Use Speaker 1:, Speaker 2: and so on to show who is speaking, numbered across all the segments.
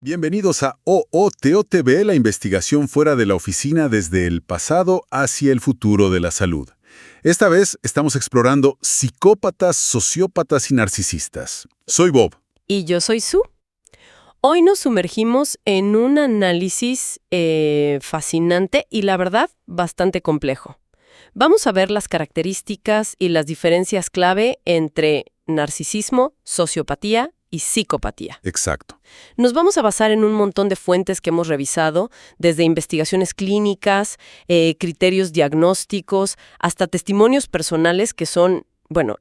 Speaker 1: Bienvenidos a OOTOTV, la investigación fuera de la oficina desde el pasado hacia el futuro de la salud. Esta vez estamos explorando psicópatas, sociópatas y narcisistas. Soy Bob.
Speaker 2: Y yo soy Sue. Hoy nos sumergimos en un análisis fascinante y, la verdad, bastante complejo. Vamos a ver las características y las diferencias clave entre narcisismo, sociopatía y psicopatía.
Speaker 1: Exacto.
Speaker 2: Nos vamos a basar en un montón de fuentes que hemos revisado, desde investigaciones clínicas, criterios diagnósticos, hasta testimonios personales que son,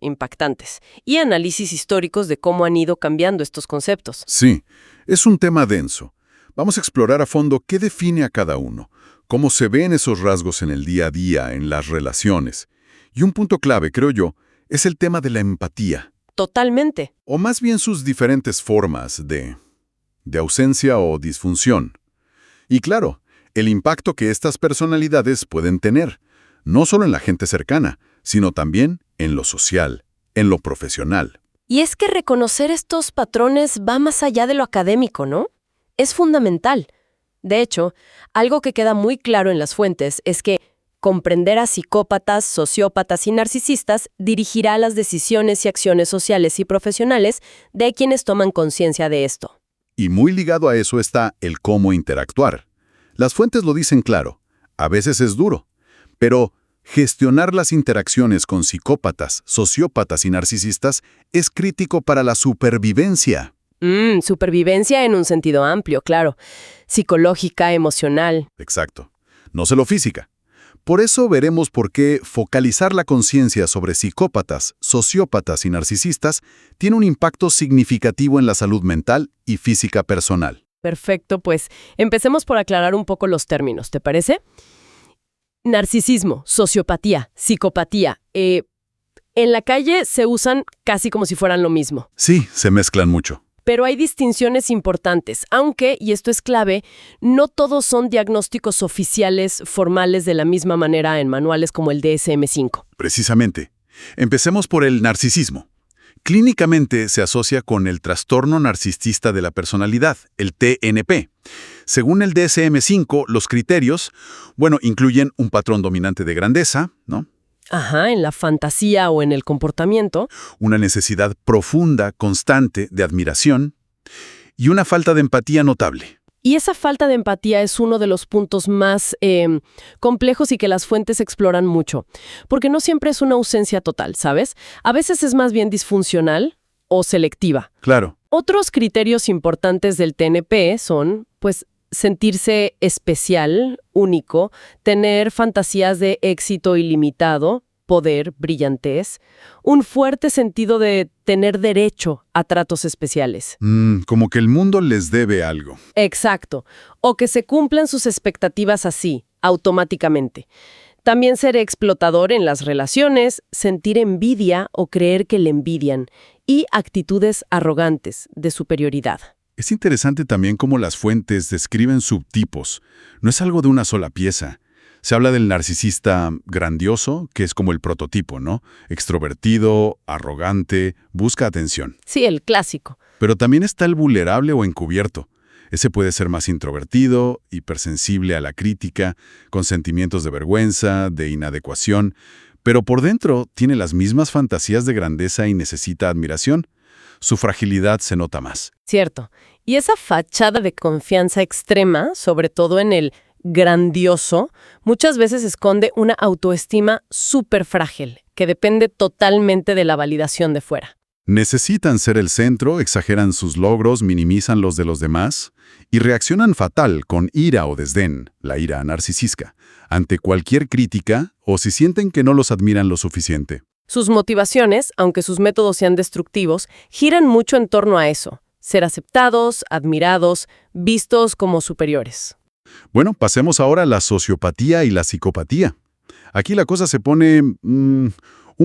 Speaker 2: impactantes, y análisis históricos de cómo han ido cambiando estos conceptos.
Speaker 1: Sí, es un tema denso. Vamos a explorar a fondo qué define a cada uno, cómo se ven esos rasgos en el día a día, en las relaciones. Y un punto clave, creo yo, es el tema de la empatía.
Speaker 2: Totalmente.
Speaker 1: O más bien sus diferentes formas de ausencia o disfunción. Y claro, el impacto que estas personalidades pueden tener, no solo en la gente cercana, sino también en lo social, en lo profesional.
Speaker 2: Y es que reconocer estos patrones va más allá de lo académico, ¿no? Es fundamental. De hecho, algo que queda muy claro en las fuentes es que comprender a psicópatas, sociópatas y narcisistas dirigirá las decisiones y acciones sociales y profesionales de quienes toman conciencia de esto.
Speaker 1: Y muy ligado a eso está el cómo interactuar. Las fuentes lo dicen claro, a veces es duro, pero gestionar las interacciones con psicópatas, sociópatas y narcisistas es crítico para la supervivencia.
Speaker 2: Supervivencia en un sentido amplio, claro. Psicológica, emocional.
Speaker 1: Exacto. No solo física. Por eso veremos por qué focalizar la conciencia sobre psicópatas, sociópatas y narcisistas tiene un impacto significativo en la salud mental y física personal.
Speaker 2: Perfecto, pues empecemos por aclarar un poco los términos, ¿te parece? Narcisismo, sociopatía, psicopatía. En la calle se usan casi como si fueran lo mismo.
Speaker 1: Sí, se mezclan mucho.
Speaker 2: Pero hay distinciones importantes, aunque, y esto es clave, no todos son diagnósticos oficiales formales de la misma manera en manuales como el DSM-5.
Speaker 1: Precisamente. Empecemos por el narcisismo. Clínicamente se asocia con el trastorno narcisista de la personalidad, el TNP. Según el DSM-5, los criterios, incluyen un patrón dominante de grandeza, ¿no?
Speaker 2: Ajá, en la fantasía o en el comportamiento.
Speaker 1: Una necesidad profunda, constante de admiración y una falta de empatía notable.
Speaker 2: Y esa falta de empatía es uno de los puntos más complejos y que las fuentes exploran mucho. Porque no siempre es una ausencia total, ¿sabes? A veces es más bien disfuncional o selectiva.
Speaker 1: Claro.
Speaker 2: Otros criterios importantes del TNP son, sentirse especial, único, tener fantasías de éxito ilimitado, poder, brillantez, un fuerte sentido de tener derecho a tratos especiales.
Speaker 1: Como que el mundo les debe algo.
Speaker 2: Exacto. O que se cumplan sus expectativas así, automáticamente. También ser explotador en las relaciones, sentir envidia o creer que le envidian, y actitudes arrogantes de superioridad.
Speaker 1: Es interesante también cómo las fuentes describen subtipos. No es algo de una sola pieza. Se habla del narcisista grandioso, que es como el prototipo, ¿no? Extrovertido, arrogante, busca atención.
Speaker 2: Sí, el clásico.
Speaker 1: Pero también está el vulnerable o encubierto. Ese puede ser más introvertido, hipersensible a la crítica, con sentimientos de vergüenza, de inadecuación, pero por dentro tiene las mismas fantasías de grandeza y necesita admiración. Su fragilidad se nota más.
Speaker 2: Cierto. Y esa fachada de confianza extrema, sobre todo en el grandioso, muchas veces esconde una autoestima súper frágil, que depende totalmente de la validación de fuera.
Speaker 1: Necesitan ser el centro, exageran sus logros, minimizan los de los demás y reaccionan fatal con ira o desdén, la ira narcisista, ante cualquier crítica o si sienten que no los admiran lo suficiente.
Speaker 2: Sus motivaciones, aunque sus métodos sean destructivos, giran mucho en torno a eso: ser aceptados, admirados, vistos como superiores.
Speaker 1: Bueno, pasemos ahora a la sociopatía y la psicopatía. Aquí la cosa se pone un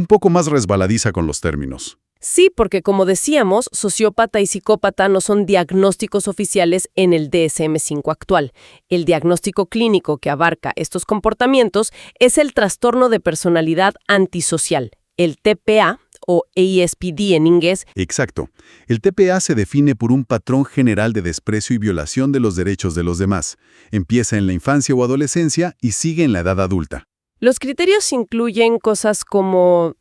Speaker 1: poco más resbaladiza con los términos.
Speaker 2: Sí, porque como decíamos, sociópata y psicópata no son diagnósticos oficiales en el DSM-5 actual. El diagnóstico clínico que abarca estos comportamientos es el trastorno de personalidad antisocial, el TPA o ASPD en inglés.
Speaker 1: Exacto. El TPA se define por un patrón general de desprecio y violación de los derechos de los demás. Empieza en la infancia o adolescencia y sigue en la edad adulta.
Speaker 2: Los criterios incluyen cosas como,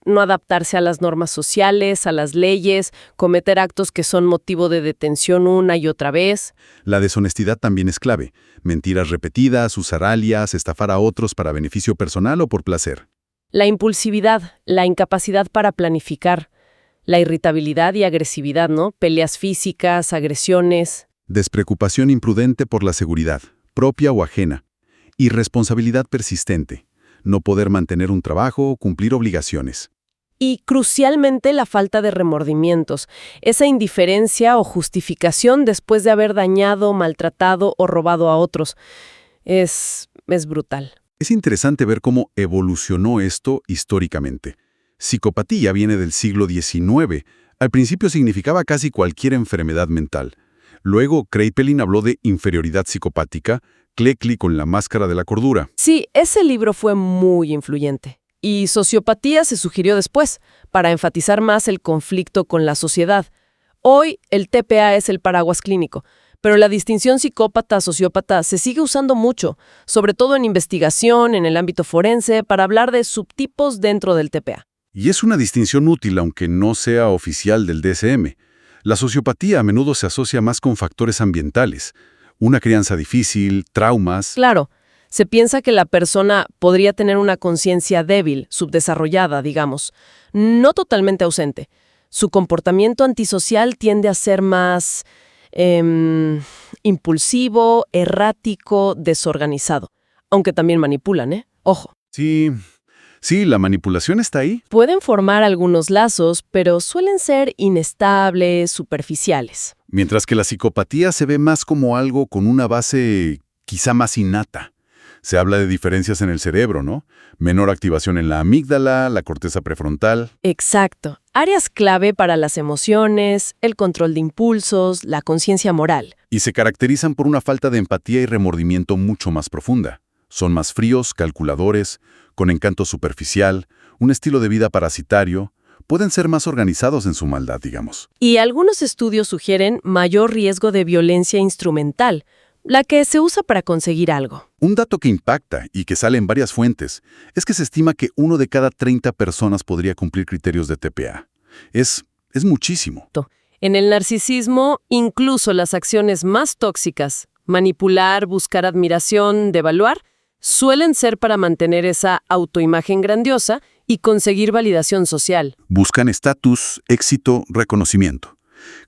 Speaker 2: no adaptarse a las normas sociales, a las leyes, cometer actos que son motivo de detención una y otra vez.
Speaker 1: La deshonestidad también es clave. Mentiras repetidas, usar alias, estafar a otros para beneficio personal o por placer.
Speaker 2: La impulsividad, la incapacidad para planificar, la irritabilidad y agresividad, ¿no? Peleas físicas, agresiones.
Speaker 1: Despreocupación imprudente por la seguridad, propia o ajena. Irresponsabilidad persistente. No poder mantener un trabajo o cumplir obligaciones.
Speaker 2: Y crucialmente la falta de remordimientos, esa indiferencia o justificación después de haber dañado, maltratado o robado a otros. Es brutal.
Speaker 1: Es interesante ver cómo evolucionó esto históricamente. Psicopatía viene del siglo XIX. Al principio significaba casi cualquier enfermedad mental. Luego, Kraepelin habló de inferioridad psicopática, Cleckley con la máscara de la cordura.
Speaker 2: Sí, ese libro fue muy influyente. Y sociopatía se sugirió después, para enfatizar más el conflicto con la sociedad. Hoy, el TPA es el paraguas clínico, pero la distinción psicópata-sociópata se sigue usando mucho, sobre todo en investigación, en el ámbito forense, para hablar de subtipos dentro del TPA.
Speaker 1: Y es una distinción útil, aunque no sea oficial del DSM. La sociopatía a menudo se asocia más con factores ambientales. Una crianza difícil, traumas.
Speaker 2: Claro, se piensa que la persona podría tener una conciencia débil, subdesarrollada, digamos, no totalmente ausente. Su comportamiento antisocial tiende a ser más impulsivo, errático, desorganizado. Aunque también manipulan, ¿eh? Ojo.
Speaker 1: Sí, la manipulación está ahí.
Speaker 2: Pueden formar algunos lazos, pero suelen ser inestables, superficiales.
Speaker 1: Mientras que la psicopatía se ve más como algo con una base quizá más innata. Se habla de diferencias en el cerebro, ¿no? Menor activación en la amígdala, la corteza prefrontal.
Speaker 2: Exacto. Áreas clave para las emociones, el control de impulsos, la conciencia moral.
Speaker 1: Y se caracterizan por una falta de empatía y remordimiento mucho más profunda. Son más fríos, calculadores, con encanto superficial, un estilo de vida parasitario. Pueden ser más organizados en su maldad, digamos.
Speaker 2: Y algunos estudios sugieren mayor riesgo de violencia instrumental, la que se usa para conseguir algo.
Speaker 1: Un dato que impacta y que sale en varias fuentes es que se estima que 1 de cada 30 personas podría cumplir criterios de TPA. Es muchísimo.
Speaker 2: En el narcisismo, incluso las acciones más tóxicas, manipular, buscar admiración, devaluar, suelen ser para mantener esa autoimagen grandiosa y conseguir validación social.
Speaker 1: Buscan estatus, éxito, reconocimiento.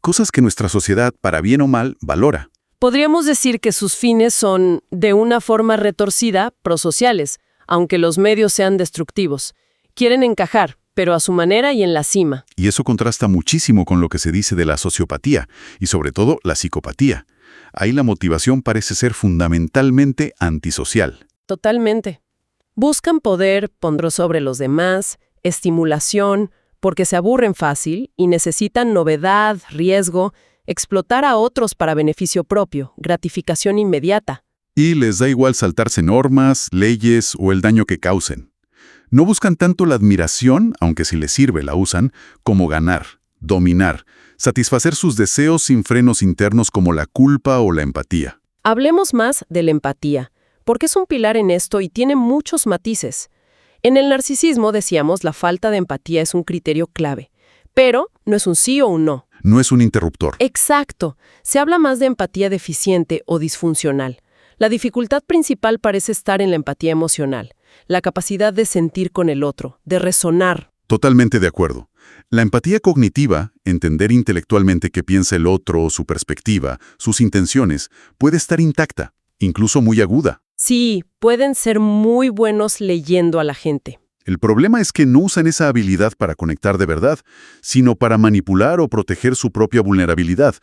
Speaker 1: Cosas que nuestra sociedad, para bien o mal, valora.
Speaker 2: Podríamos decir que sus fines son, de una forma retorcida, prosociales, aunque los medios sean destructivos. Quieren encajar, pero a su manera y en la cima.
Speaker 1: Y eso contrasta muchísimo con lo que se dice de la sociopatía, y sobre todo la psicopatía. Ahí la motivación parece ser fundamentalmente antisocial.
Speaker 2: Totalmente. Buscan poder, pondrán sobre los demás, estimulación, porque se aburren fácil y necesitan novedad, riesgo, explotar a otros para beneficio propio, gratificación inmediata.
Speaker 1: Y les da igual saltarse normas, leyes o el daño que causen. No buscan tanto la admiración, aunque si les sirve la usan, como ganar, dominar, satisfacer sus deseos sin frenos internos como la culpa o la empatía.
Speaker 2: Hablemos más de la empatía, porque es un pilar en esto y tiene muchos matices. En el narcisismo, decíamos, la falta de empatía es un criterio clave, pero no es un sí o un no.
Speaker 1: No es un interruptor.
Speaker 2: Exacto. Se habla más de empatía deficiente o disfuncional. La dificultad principal parece estar en la empatía emocional, la capacidad de sentir con el otro, de resonar.
Speaker 1: Totalmente de acuerdo. La empatía cognitiva, entender intelectualmente qué piensa el otro, su perspectiva, sus intenciones, puede estar intacta, incluso muy aguda.
Speaker 2: Sí, pueden ser muy buenos leyendo a la gente.
Speaker 1: El problema es que no usan esa habilidad para conectar de verdad, sino para manipular o proteger su propia vulnerabilidad.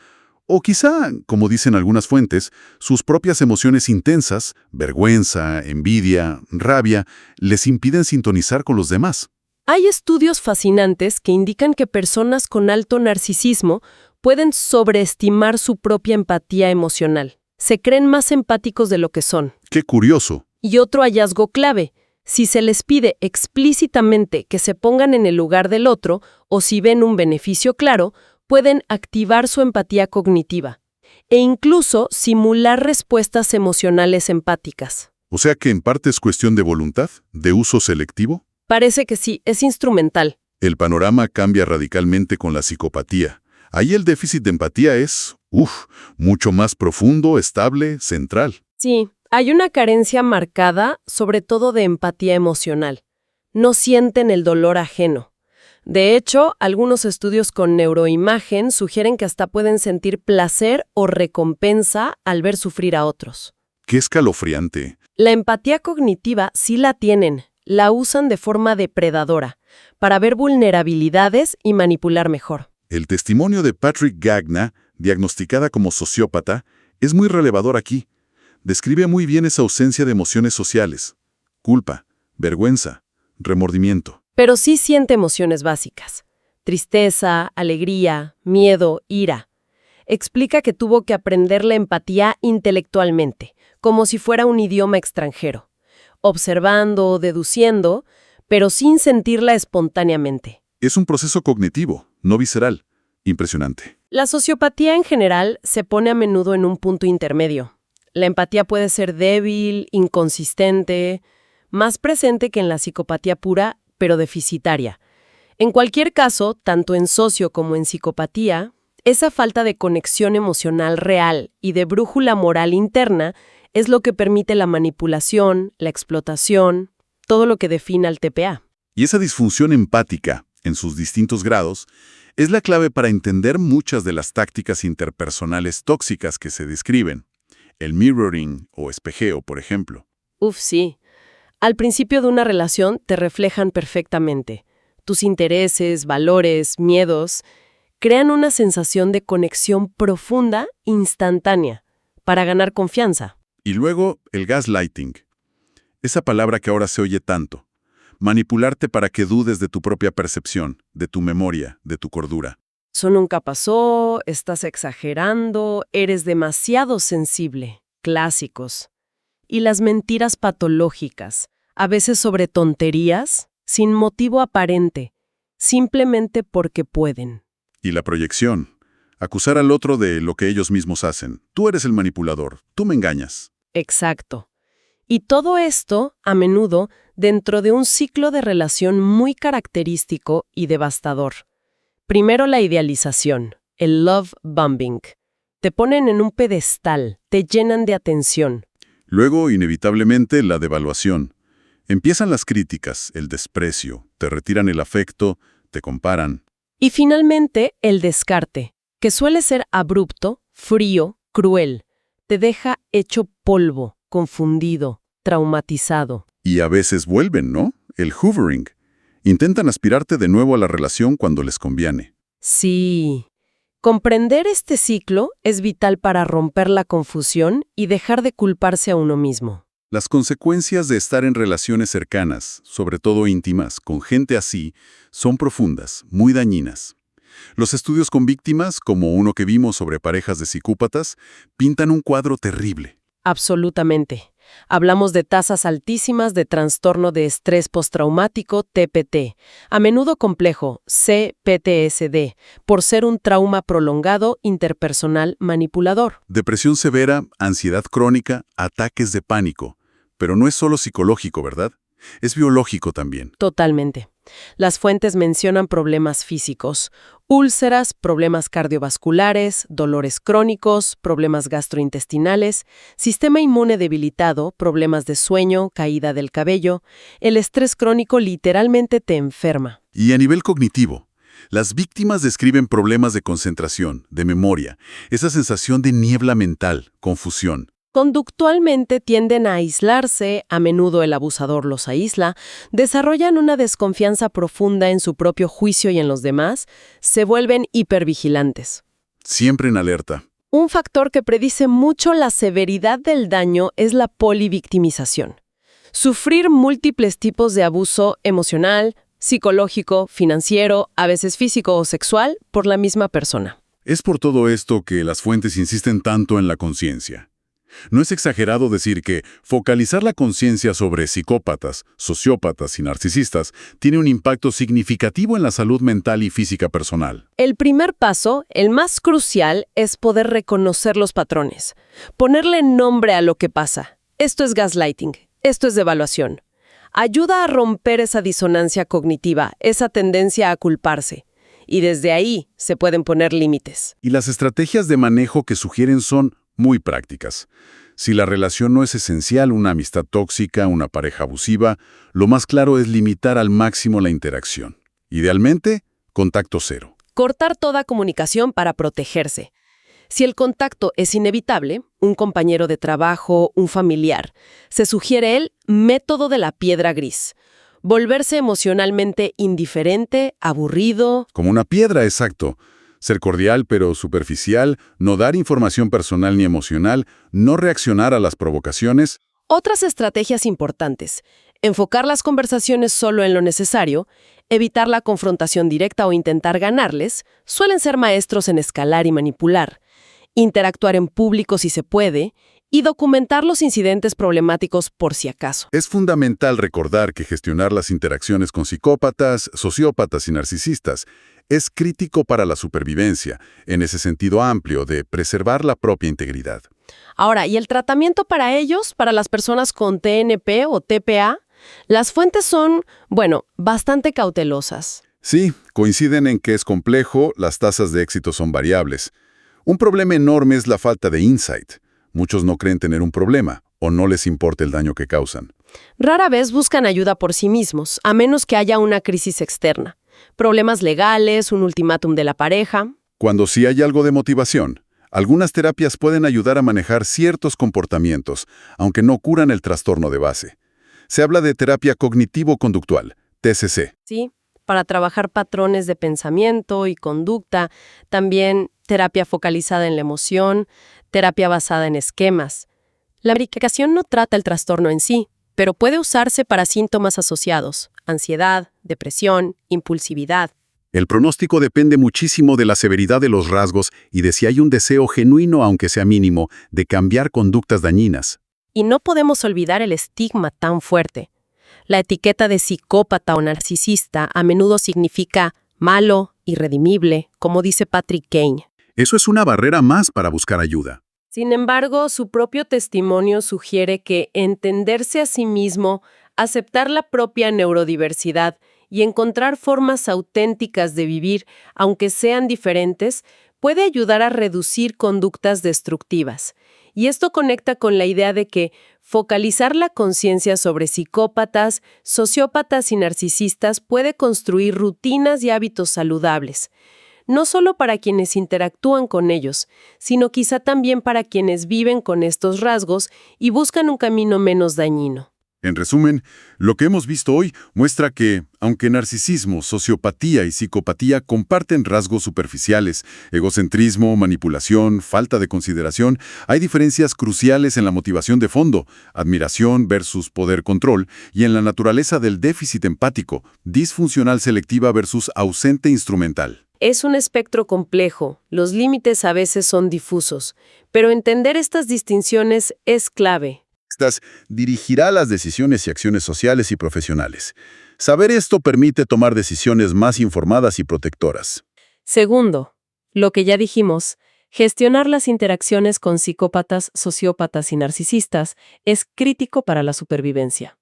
Speaker 1: O quizá, como dicen algunas fuentes, sus propias emociones intensas, vergüenza, envidia, rabia, les impiden sintonizar con los demás.
Speaker 2: Hay estudios fascinantes que indican que personas con alto narcisismo pueden sobreestimar su propia empatía emocional. Se creen más empáticos de lo que son.
Speaker 1: ¡Qué curioso!
Speaker 2: Y otro hallazgo clave. Si se les pide explícitamente que se pongan en el lugar del otro o si ven un beneficio claro, pueden activar su empatía cognitiva e incluso simular respuestas emocionales empáticas.
Speaker 1: O sea que en parte es cuestión de voluntad, de uso selectivo.
Speaker 2: Parece que sí, es instrumental.
Speaker 1: El panorama cambia radicalmente con la psicopatía. Ahí el déficit de empatía es, mucho más profundo, estable, central.
Speaker 2: Sí, hay una carencia marcada, sobre todo de empatía emocional. No sienten el dolor ajeno. De hecho, algunos estudios con neuroimagen sugieren que hasta pueden sentir placer o recompensa al ver sufrir a otros.
Speaker 1: ¡Qué escalofriante!
Speaker 2: La empatía cognitiva sí la tienen, la usan de forma depredadora, para ver vulnerabilidades y manipular mejor.
Speaker 1: El testimonio de Patrick Gagna, diagnosticada como sociópata, es muy relevador aquí. Describe muy bien esa ausencia de emociones sociales. Culpa, vergüenza, remordimiento.
Speaker 2: Pero sí siente emociones básicas. Tristeza, alegría, miedo, ira. Explica que tuvo que aprender la empatía intelectualmente, como si fuera un idioma extranjero, observando, deduciendo, pero sin sentirla espontáneamente.
Speaker 1: Es un proceso cognitivo, no visceral. Impresionante.
Speaker 2: La sociopatía en general se pone a menudo en un punto intermedio. La empatía puede ser débil, inconsistente, más presente que en la psicopatía pura, pero deficitaria. En cualquier caso, tanto en socio como en psicopatía, esa falta de conexión emocional real y de brújula moral interna es lo que permite la manipulación, la explotación, todo lo que define al TPA.
Speaker 1: Y esa disfunción empática, en sus distintos grados, es la clave para entender muchas de las tácticas interpersonales tóxicas que se describen. El mirroring o espejeo, por ejemplo.
Speaker 2: Sí. Al principio de una relación te reflejan perfectamente. Tus intereses, valores, miedos, crean una sensación de conexión profunda, instantánea, para ganar confianza.
Speaker 1: Y luego el gaslighting. Esa palabra que ahora se oye tanto. Manipularte para que dudes de tu propia percepción, de tu memoria, de tu cordura.
Speaker 2: Eso nunca pasó, estás exagerando, eres demasiado sensible. Clásicos. Y las mentiras patológicas, a veces sobre tonterías, sin motivo aparente, simplemente porque pueden.
Speaker 1: Y la proyección. Acusar al otro de lo que ellos mismos hacen. Tú eres el manipulador, tú me engañas.
Speaker 2: Exacto. Y todo esto, a menudo, dentro de un ciclo de relación muy característico y devastador. Primero la idealización, el love bombing. Te ponen en un pedestal, te llenan de atención.
Speaker 1: Luego, inevitablemente, la devaluación. Empiezan las críticas, el desprecio, te retiran el afecto, te comparan.
Speaker 2: Y finalmente, el descarte, que suele ser abrupto, frío, cruel. Te deja hecho polvo, confundido, traumatizado.
Speaker 1: Y a veces vuelven, ¿no? El hoovering. Intentan aspirarte de nuevo a la relación cuando les conviene.
Speaker 2: Sí. Comprender este ciclo es vital para romper la confusión y dejar de culparse a uno mismo.
Speaker 1: Las consecuencias de estar en relaciones cercanas, sobre todo íntimas, con gente así, son profundas, muy dañinas. Los estudios con víctimas, como uno que vimos sobre parejas de psicópatas, pintan un cuadro terrible.
Speaker 2: Absolutamente. Hablamos de tasas altísimas de trastorno de estrés postraumático, TPT, a menudo complejo, CPTSD, por ser un trauma prolongado interpersonal manipulador.
Speaker 1: Depresión severa, ansiedad crónica, ataques de pánico. Pero no es solo psicológico, ¿verdad? Es biológico también.
Speaker 2: Totalmente. Las fuentes mencionan problemas físicos, úlceras, problemas cardiovasculares, dolores crónicos, problemas gastrointestinales, sistema inmune debilitado, problemas de sueño, caída del cabello. El estrés crónico literalmente te enferma.
Speaker 1: Y a nivel cognitivo, las víctimas describen problemas de concentración, de memoria, esa sensación de niebla mental, confusión.
Speaker 2: Conductualmente tienden a aislarse, a menudo el abusador los aísla, desarrollan una desconfianza profunda en su propio juicio y en los demás, se vuelven hipervigilantes.
Speaker 1: Siempre en alerta.
Speaker 2: Un factor que predice mucho la severidad del daño es la polivictimización. Sufrir múltiples tipos de abuso emocional, psicológico, financiero, a veces físico o sexual, por la misma persona.
Speaker 1: Es por todo esto que las fuentes insisten tanto en la conciencia. No es exagerado decir que focalizar la conciencia sobre psicópatas, sociópatas y narcisistas tiene un impacto significativo en la salud mental y física personal.
Speaker 2: El primer paso, el más crucial, es poder reconocer los patrones. Ponerle nombre a lo que pasa. Esto es gaslighting. Esto es devaluación. Ayuda a romper esa disonancia cognitiva, esa tendencia a culparse. Y desde ahí se pueden poner límites.
Speaker 1: Y las estrategias de manejo que sugieren son muy prácticas. Si la relación no es esencial, una amistad tóxica, una pareja abusiva, lo más claro es limitar al máximo la interacción. Idealmente, contacto cero.
Speaker 2: Cortar toda comunicación para protegerse. Si el contacto es inevitable, un compañero de trabajo, un familiar, se sugiere el método de la piedra gris. Volverse emocionalmente indiferente, aburrido.
Speaker 1: Como una piedra, exacto. Ser cordial pero superficial, no dar información personal ni emocional, no reaccionar a las provocaciones.
Speaker 2: Otras estrategias importantes. Enfocar las conversaciones solo en lo necesario, evitar la confrontación directa o intentar ganarles, suelen ser maestros en escalar y manipular. Interactuar en público si se puede, y documentar los incidentes problemáticos por si acaso.
Speaker 1: Es fundamental recordar que gestionar las interacciones con psicópatas, sociópatas y narcisistas es crítico para la supervivencia, en ese sentido amplio de preservar la propia integridad.
Speaker 2: Ahora, ¿y el tratamiento para ellos, para las personas con TNP o TPA? Las fuentes son, bastante cautelosas.
Speaker 1: Sí, coinciden en que es complejo, las tasas de éxito son variables. Un problema enorme es la falta de insight. Muchos no creen tener un problema, o no les importa el daño que causan.
Speaker 2: Rara vez buscan ayuda por sí mismos, a menos que haya una crisis externa. Problemas legales, un ultimátum de la pareja.
Speaker 1: Cuando sí hay algo de motivación, algunas terapias pueden ayudar a manejar ciertos comportamientos, aunque no curan el trastorno de base. Se habla de terapia cognitivo-conductual, TCC.
Speaker 2: Sí, para trabajar patrones de pensamiento y conducta, también terapia focalizada en la emoción, terapia basada en esquemas. La medicación no trata el trastorno en sí, pero puede usarse para síntomas asociados, ansiedad, depresión, impulsividad.
Speaker 1: El pronóstico depende muchísimo de la severidad de los rasgos y de si hay un deseo genuino, aunque sea mínimo, de cambiar conductas dañinas.
Speaker 2: Y no podemos olvidar el estigma tan fuerte. La etiqueta de psicópata o narcisista a menudo significa malo, irredimible, como dice Patrick Kane.
Speaker 1: Eso es una barrera más para buscar ayuda.
Speaker 2: Sin embargo, su propio testimonio sugiere que entenderse a sí mismo, aceptar la propia neurodiversidad y encontrar formas auténticas de vivir, aunque sean diferentes, puede ayudar a reducir conductas destructivas. Y esto conecta con la idea de que focalizar la conciencia sobre psicópatas, sociópatas y narcisistas puede construir rutinas y hábitos saludables. No solo para quienes interactúan con ellos, sino quizá también para quienes viven con estos rasgos y buscan un camino menos dañino.
Speaker 1: En resumen, lo que hemos visto hoy muestra que, aunque narcisismo, sociopatía y psicopatía comparten rasgos superficiales, egocentrismo, manipulación, falta de consideración, hay diferencias cruciales en la motivación de fondo, admiración versus poder-control, y en la naturaleza del déficit empático, disfuncional selectiva versus ausente instrumental.
Speaker 2: Es un espectro complejo, los límites a veces son difusos, pero entender estas distinciones es clave.
Speaker 1: Dirigirá las decisiones y acciones sociales y profesionales. Saber esto permite tomar decisiones más informadas y protectoras.
Speaker 2: Segundo, lo que ya dijimos, gestionar las interacciones con psicópatas, sociópatas y narcisistas es crítico para la supervivencia.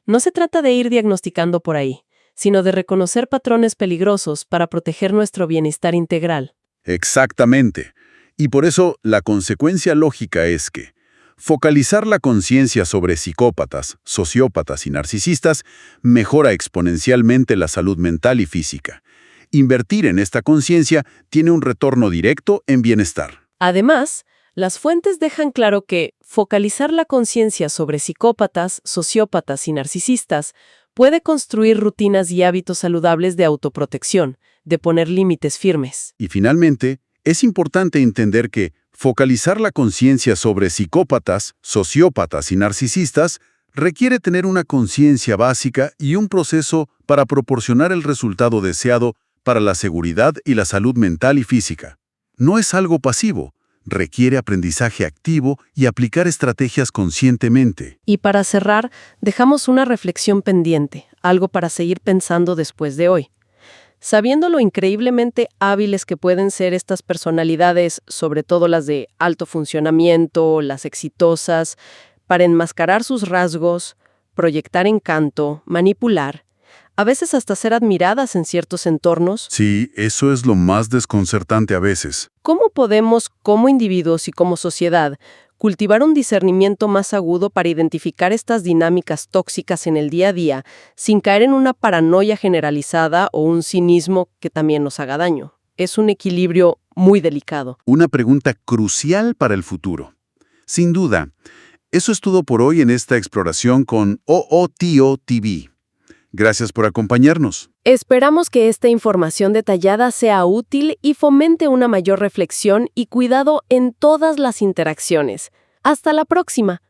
Speaker 2: No se trata de ir diagnosticando por ahí, sino de reconocer patrones peligrosos para proteger nuestro bienestar integral.
Speaker 1: Exactamente. Y por eso la consecuencia lógica es que focalizar la conciencia sobre psicópatas, sociópatas y narcisistas mejora exponencialmente la salud mental y física. Invertir en esta conciencia tiene un retorno directo en bienestar.
Speaker 2: Además, las fuentes dejan claro que focalizar la conciencia sobre psicópatas, sociópatas y narcisistas puede construir rutinas y hábitos saludables de autoprotección, de poner límites firmes.
Speaker 1: Y finalmente, es importante entender que focalizar la conciencia sobre psicópatas, sociópatas y narcisistas requiere tener una conciencia básica y un proceso para proporcionar el resultado deseado para la seguridad y la salud mental y física. No es algo pasivo, requiere aprendizaje activo y aplicar estrategias conscientemente.
Speaker 2: Y para cerrar, dejamos una reflexión pendiente, algo para seguir pensando después de hoy. Sabiendo lo increíblemente hábiles que pueden ser estas personalidades, sobre todo las de alto funcionamiento, las exitosas, para enmascarar sus rasgos, proyectar encanto, manipular, a veces hasta ser admiradas en ciertos entornos,
Speaker 1: Sí, eso es lo más desconcertante a veces.
Speaker 2: ¿cómo podemos, como individuos y como sociedad, cultivar un discernimiento más agudo para identificar estas dinámicas tóxicas en el día a día, sin caer en una paranoia generalizada o un cinismo que también nos haga daño? Es un equilibrio muy delicado.
Speaker 1: Una pregunta crucial para el futuro. Sin duda, eso es todo por hoy en esta exploración con OOTO TV. Gracias por acompañarnos.
Speaker 2: Esperamos que esta información detallada sea útil y fomente una mayor reflexión y cuidado en todas las interacciones. Hasta la próxima.